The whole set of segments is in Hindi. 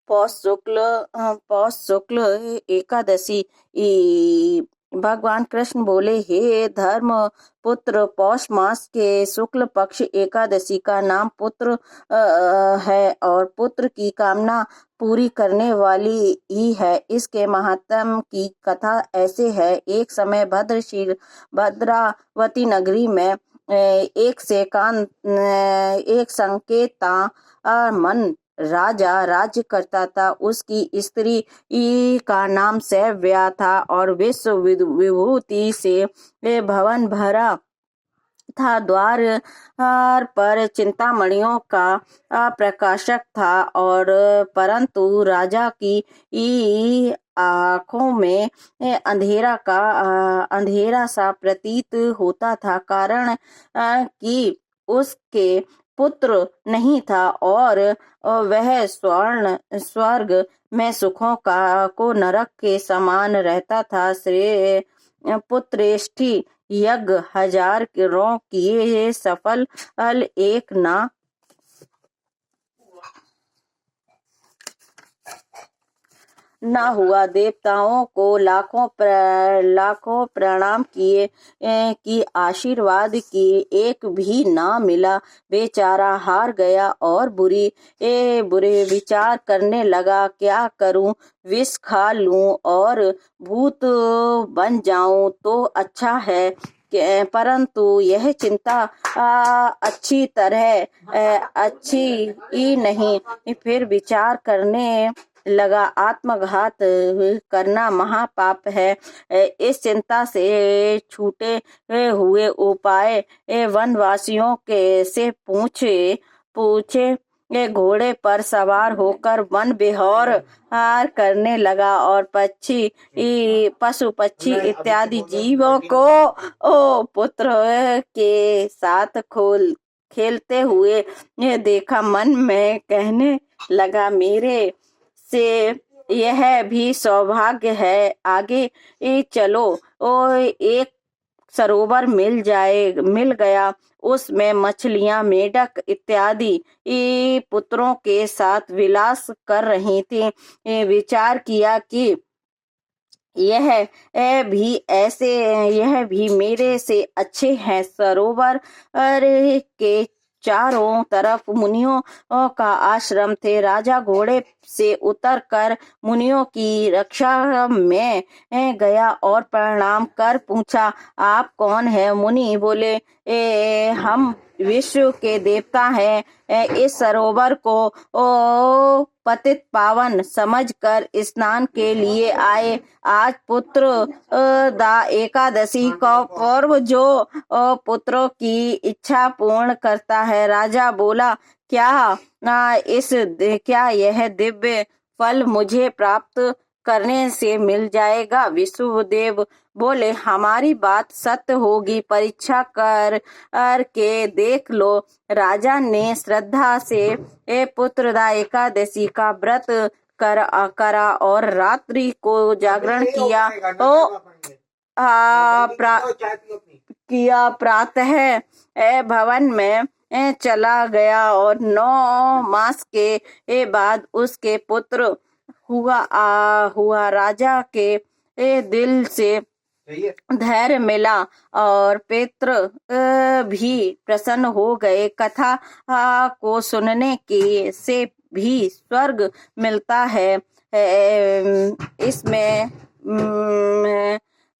पौष शुक्ल एकादशी। भगवान कृष्ण बोले, हे धर्म पुत्र, पौष मास के शुक्ल पक्ष एकादशी का नाम पुत्र है और पुत्र की कामना पूरी करने वाली ही है। इसके महात्म की कथा ऐसे है। एक समय भद्रावती नगरी में एक संकेता मन राजा राज्य करता था। उसकी स्त्री का नाम सैव्या था और विश्व विभूति से भवन भरा था। द्वार पर चिंतामणियों का प्रकाशक था और परंतु राजा की आंखों में अंधेरा सा प्रतीत होता था, कारण कि उसके पुत्र नहीं था और वह स्वर्ग में सुखों को नरक के समान रहता था। श्रेय पुत्रेष्टि यज्ञ 1000 किए सफल एक न हुआ। देवताओं को लाखों प्रणाम किए कि आशीर्वाद किए, एक भी ना मिला। बेचारा हार गया और बुरे विचार करने लगा। क्या करूं? विष खा लूं और भूत बन जाऊं तो अच्छा है, परंतु यह चिंता अच्छी ही नहीं। फिर विचार करने लगा, आत्मघात करना महापाप है। इस चिंता से छूटे हुए उपाय वनवासियों के से पूछे घोड़े पर सवार होकर वन विहार करने लगा और पशु पक्षी इत्यादि जीवों को पुत्र के साथ खेलते हुए देखा। मन में कहने लगा, मेरे से यह भी सौभाग्य है। आगे चलो। एक सरोवर मिल गया। उसमें मछलियां, मेढक इत्यादि पुत्रों के साथ विलास कर रही थी। विचार किया कि यह भी मेरे से अच्छे हैं। सरोवर के चारों तरफ मुनियों का आश्रम थे। राजा घोड़े से उतरकर मुनियों की रक्षा में गया और प्रणाम कर पूछा, आप कौन है? मुनि बोले, हम विश्व के देवता हैं। इस सरोवर को पतित पावन समझकर स्नान के लिए आए। आज पुत्र दा एकादशी का पर्व जो पुत्रों की इच्छा पूर्ण करता है। राजा बोला, क्या यह दिव्य फल मुझे प्राप्त करने से मिल जाएगा? विष्णुदेव बोले, हमारी बात सत्य होगी, परीक्षा कर के देख लो। राजा ने श्रद्धा से पुत्रदा एकादशी का व्रत करा और रात्रि को जागरण किया। प्रातः भवन में चला गया और 9 मास के बाद उसके पुत्र हुआ। राजा के दिल से धैर्य मिला और पितृ भी प्रसन्न हो गए। कथा को सुनने से भी स्वर्ग मिलता है। इसमें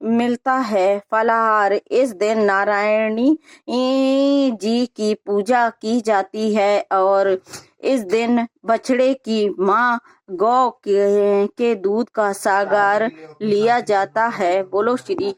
मिलता है फलाहार। इस दिन नारायणी जी की पूजा की जाती है और इस दिन बछड़े की माँ गौ के दूध का सागर लिया जाता है। बोलो श्री